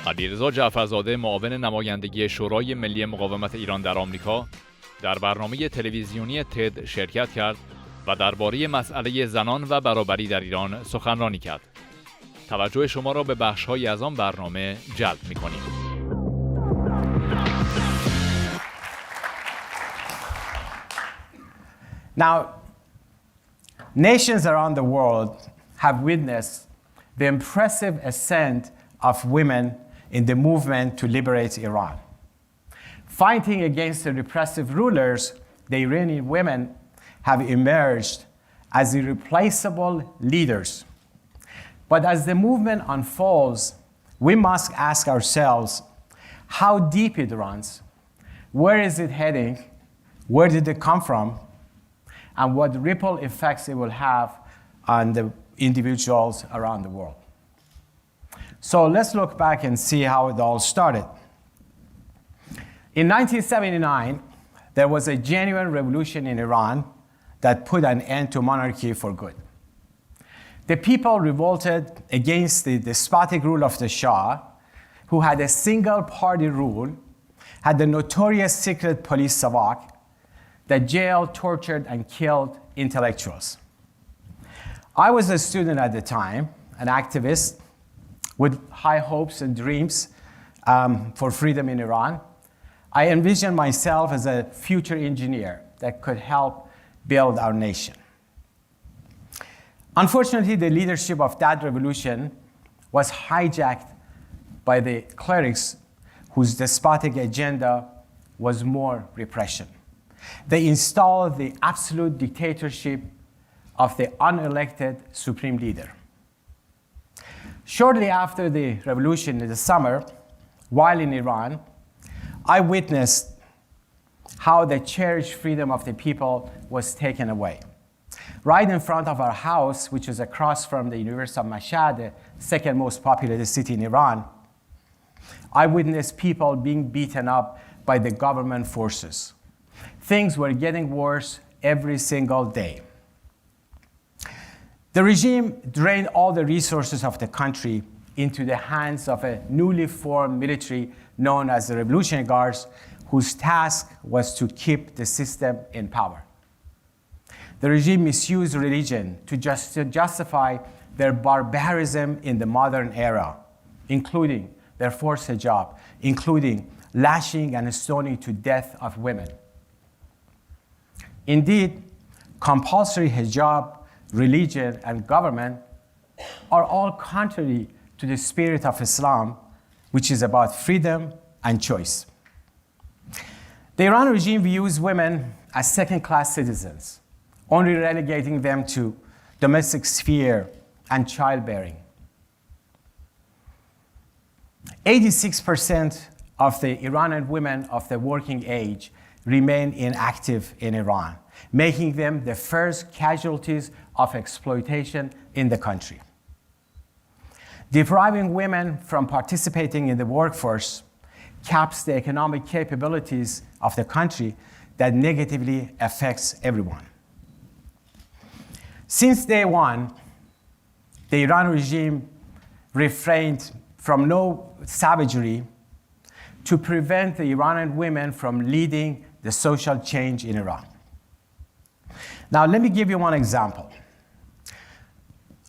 علیرضا جعفر زاده معاون نمایندگی شورای ملی مقاومت ایران در آمریکا در برنامه تلویزیونی تد شرکت کرد و درباره مسئله زنان و برابری در ایران سخنرانی کرد. توجه شما را به بخش‌هایی از آن برنامه جلب می‌کنیم. Now, nations around the world have witnessed the impressive ascent of women in the movement to liberate Iran. Fighting against the repressive rulers, the Iranian women have emerged as irreplaceable leaders. But as the movement unfolds, we must ask ourselves how deep it runs, where is it heading, where did it come from, and what ripple effects it will have on the individuals around the world. So let's look back and see how it all started. In 1979, there was a genuine revolution in Iran that put an end to monarchy for good. The people revolted against the despotic rule of the Shah, who had a single party rule, had the notorious secret police Savak that jailed, tortured, and killed intellectuals. I was a student at the time, an activist with high hopes and dreams for freedom in Iran. I envisioned myself as a future engineer that could help build our nation. Unfortunately, the leadership of that revolution was hijacked by the clerics whose despotic agenda was more repression. They installed the absolute dictatorship of the unelected supreme leader. Shortly after the revolution in the summer, while in Iran, I witnessed how the cherished freedom of the people was taken away. Right in front of our house, which is across from the University of Mashhad, the second most populated city in Iran, I witnessed people being beaten up by the government forces. Things were getting worse every single day. The regime drained all the resources of the country into the hands of a newly formed military known as the Revolutionary Guards, whose task was to keep the system in power. The regime misused religion to justify their barbarism in the modern era, including their forced hijab, including lashing and stoning to death of women. Indeed, compulsory hijab, religion, and government are all contrary to the spirit of Islam, which is about freedom and choice. The Iran regime views women as second-class citizens, only relegating them to domestic sphere and childbearing. 86% of the Iranian women of the working age remain inactive in Iran, making them the first casualties of exploitation in the country. Depriving women from participating in the workforce caps the economic capabilities of the country that negatively affects everyone. Since day one, the Iran regime refrained from no savagery to prevent the Iranian women from leading the social change in Iran. Now, let me give you one example.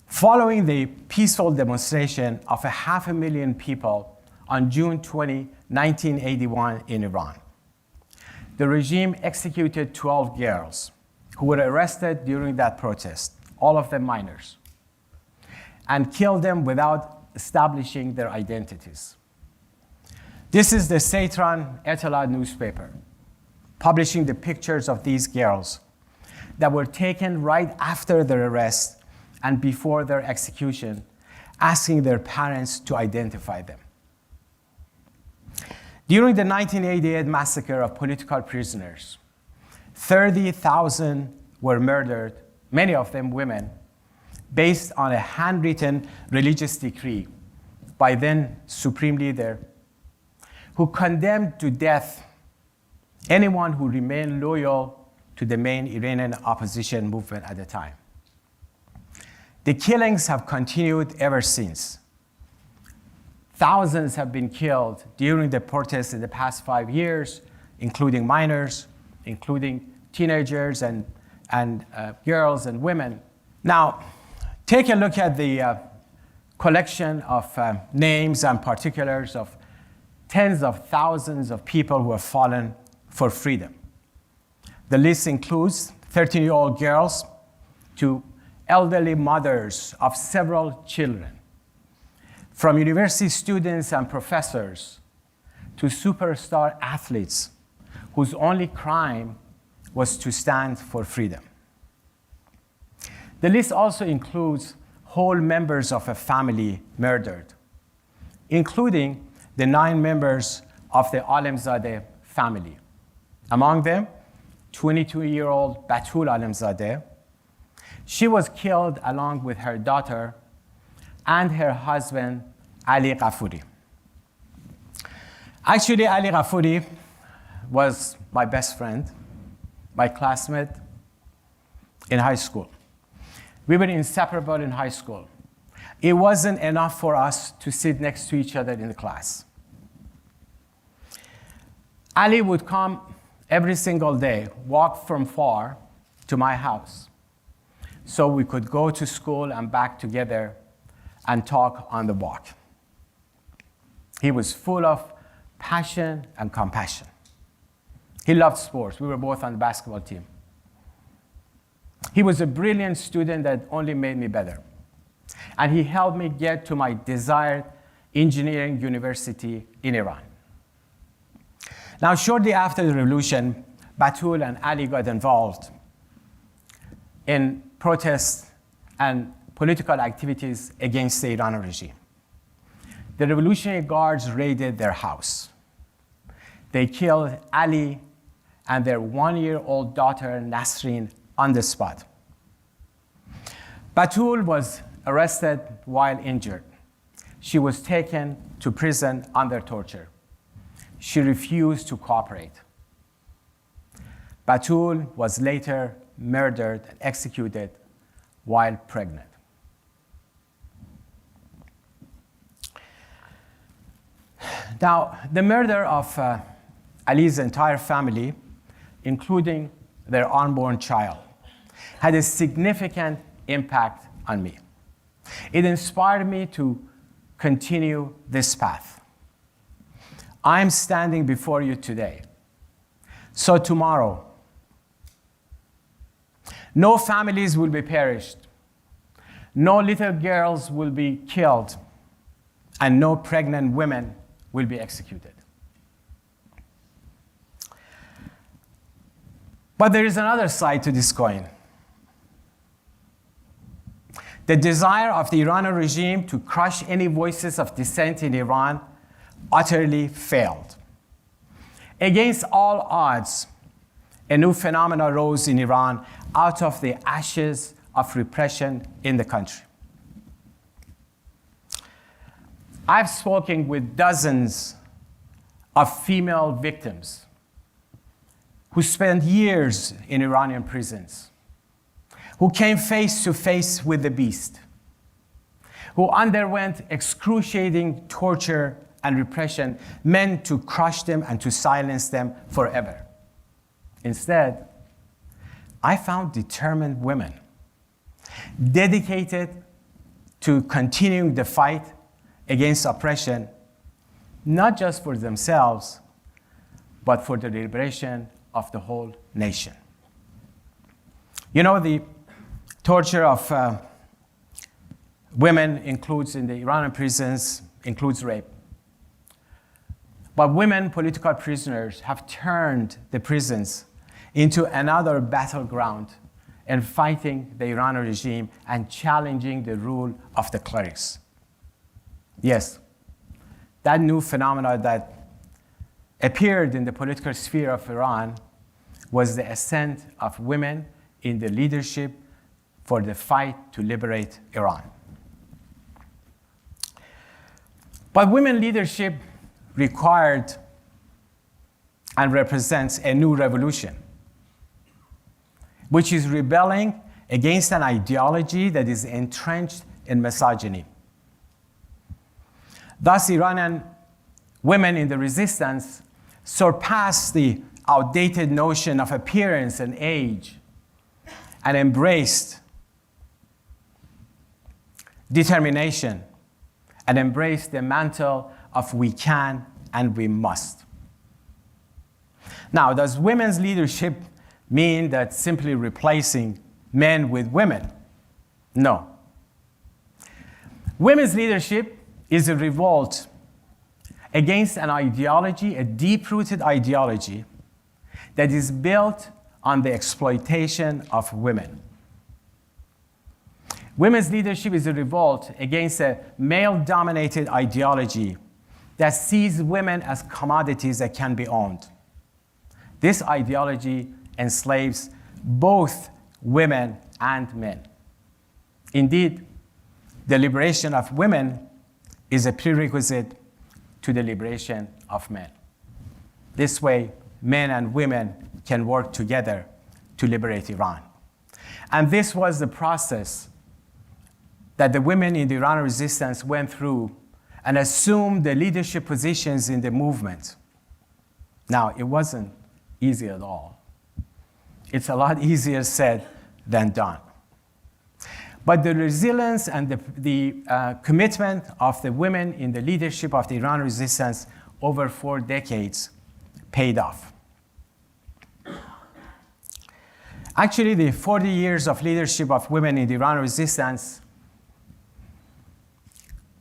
Following the peaceful demonstration of 500,000 people on June 20, 1981 in Iran, the regime executed 12 girls who were arrested during that protest, all of them minors, and killed them without establishing their identities. This is the Seytran Etelat newspaper, publishing the pictures of these girls that were taken right after their arrest and before their execution, asking their parents to identify them. During the 1988 massacre of political prisoners, 30,000 were murdered, many of them women, based on a handwritten religious decree by then Supreme Leader, who condemned to death anyone who remained loyal to the main Iranian opposition movement at the time. The killings have continued ever since. Thousands have been killed during the protests in the past 5 years, including minors, including teenagers and girls and women. Now, take a look at the collection of names and particulars of tens of thousands of people who have fallen for freedom. The list includes 13-year-old girls to elderly mothers of several children, from university students and professors to superstar athletes whose only crime was to stand for freedom. The list also includes whole members of a family murdered, including the 9 members of the Zade family. Among them, 22-year-old Batul Zade. She was killed along with her daughter and her husband, Ali Ghafouri. Actually, Ali Ghafouri was my best friend, my classmate in high school. We were inseparable in high school. It wasn't enough for us to sit next to each other in the class. Ali would come every single day, walk from far to my house, so we could go to school and back together and talk on the walk. He was full of passion and compassion. He loved sports. We were both on the basketball team. He was a brilliant student that only made me better. And he helped me get to my desired engineering university in Iran. Now, shortly after the revolution, Batul and Ali got involved in protests and political activities against the Iranian regime. The Revolutionary Guards raided their house. They killed Ali and their 1-year-old daughter, Nasreen, on the spot. Batul was arrested while injured. She was taken to prison under torture. She refused to cooperate. Batul was later murdered and executed while pregnant. Now, the murder of Ali's entire family, including their unborn child, had a significant impact on me. It inspired me to continue this path. I'm standing before you today. So tomorrow, no families will be perished, no little girls will be killed, and no pregnant women will be executed. But there is another side to this coin. The desire of the Iranian regime to crush any voices of dissent in Iran utterly failed. Against all odds, a new phenomenon rose in Iran out of the ashes of repression in the country. I've spoken with dozens of female victims who spent years in Iranian prisons, who came face to face with the beast, who underwent excruciating torture and repression meant to crush them and to silence them forever. Instead, I found determined women dedicated to continuing the fight against oppression, not just for themselves, but for the liberation of the whole nation. You know, the torture of women includes, in the Iranian prisons, includes rape. But women political prisoners have turned the prisons into another battleground in fighting the Iranian regime and challenging the rule of the clerics. Yes, that new phenomenon that appeared in the political sphere of Iran was the ascent of women in the leadership for the fight to liberate Iran. But women leadership required and represents a new revolution, which is rebelling against an ideology that is entrenched in misogyny. Thus, Iranian women in the resistance surpassed the outdated notion of appearance and age and embraced determination and embraced the mantle of we can and we must. Now, does women's leadership mean that simply replacing men with women? No. Women's leadership is a revolt against an ideology, a deep-rooted ideology that is built on the exploitation of women. Women's leadership is a revolt against a male-dominated ideology that sees women as commodities that can be owned. This ideology enslaves both women and men. Indeed, the liberation of women is a prerequisite to the liberation of men. This way, men and women can work together to liberate Iran. And this was the process that the women in the Iran resistance went through and assumed the leadership positions in the movement. Now, it wasn't easy at all. It's a lot easier said than done. But the resilience and the commitment of the women in the leadership of the Iran resistance over 4 decades paid off. Actually, the 40 years of leadership of women in the Iran resistance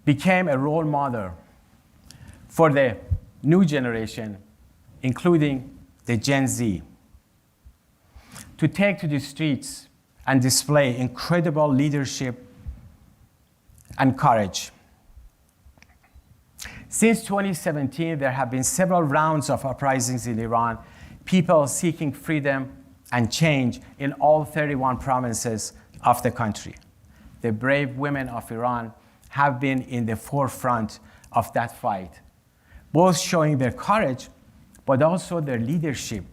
became a role model for the new generation, including the Gen Z, to take to the streets and display incredible leadership and courage. Since 2017, there have been several rounds of uprisings in Iran, people seeking freedom and change in all 31 provinces of the country. The brave women of Iran have been in the forefront of that fight, both showing their courage, but also their leadership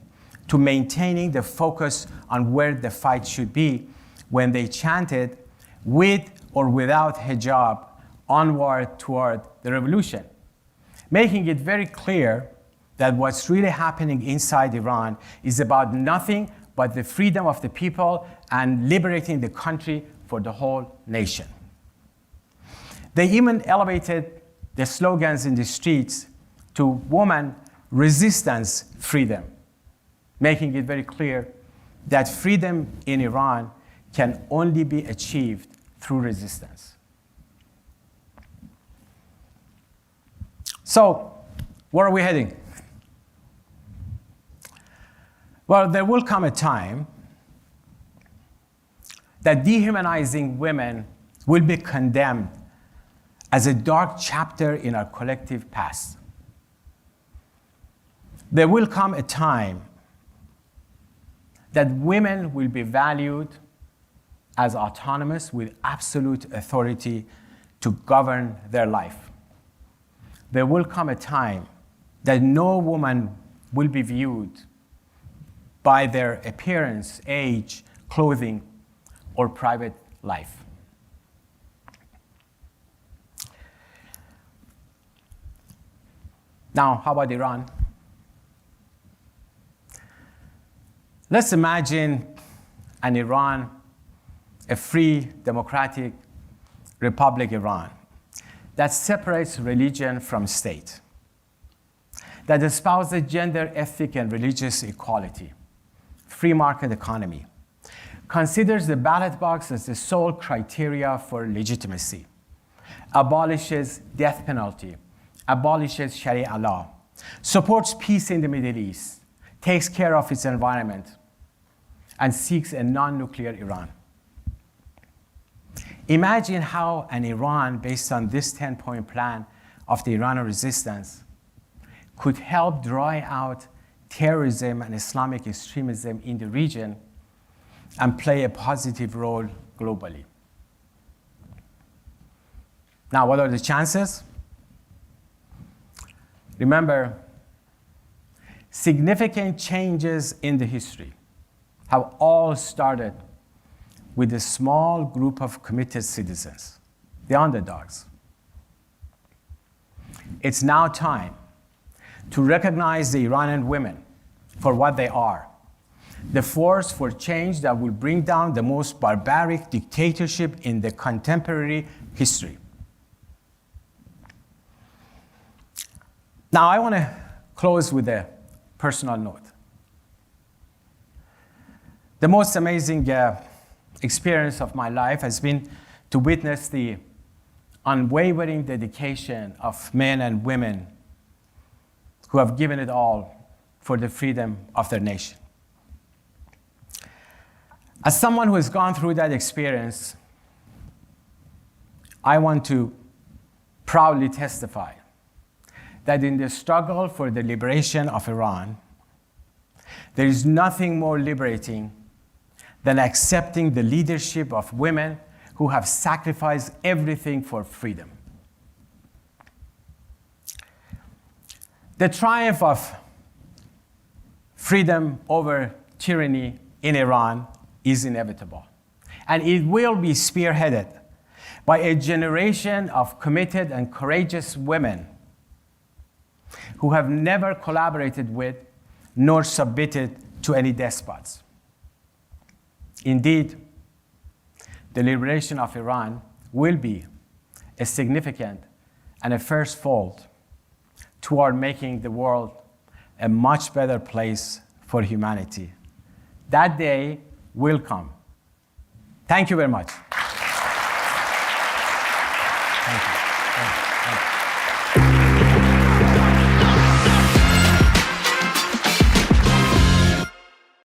to maintaining the focus on where the fight should be when they chanted, with or without hijab, onward toward the revolution, making it very clear that what's really happening inside Iran is about nothing but the freedom of the people and liberating the country for the whole nation. They even elevated the slogans in the streets to woman resistance freedom, making it very clear that freedom in Iran can only be achieved through resistance. So, where are we heading? Well, there will come a time that dehumanizing women will be condemned as a dark chapter in our collective past. There will come a time that women will be valued as autonomous with absolute authority to govern their life. There will come a time that no woman will be viewed by their appearance, age, clothing, or private life. Now, how about Iran? Let's imagine an Iran, a free, democratic republic Iran that separates religion from state, that espouses gender, ethnic, and religious equality, free market economy, considers the ballot box as the sole criteria for legitimacy, abolishes death penalty, abolishes Sharia law, supports peace in the Middle East, takes care of its environment, and seeks a non-nuclear Iran. Imagine how an Iran based on this 10-point plan of the Iranian resistance could help dry out terrorism and Islamic extremism in the region and play a positive role globally. Now, what are the chances? Remember, significant changes in the history have all started with a small group of committed citizens, the underdogs. It's now time to recognize the Iranian women for what they are, the force for change that will bring down the most barbaric dictatorship in the contemporary history. Now, I want to close with a personal note. The most amazing experience of my life has been to witness the unwavering dedication of men and women who have given it all for the freedom of their nation. As someone who has gone through that experience, I want to proudly testify that in the struggle for the liberation of Iran, there is nothing more liberating than accepting the leadership of women who have sacrificed everything for freedom. The triumph of freedom over tyranny in Iran is inevitable, and it will be spearheaded by a generation of committed and courageous women who have never collaborated with nor submitted to any despots. Indeed, the liberation of Iran will be a significant and a first fold toward making the world a much better place for humanity. That day will come. Thank you very much.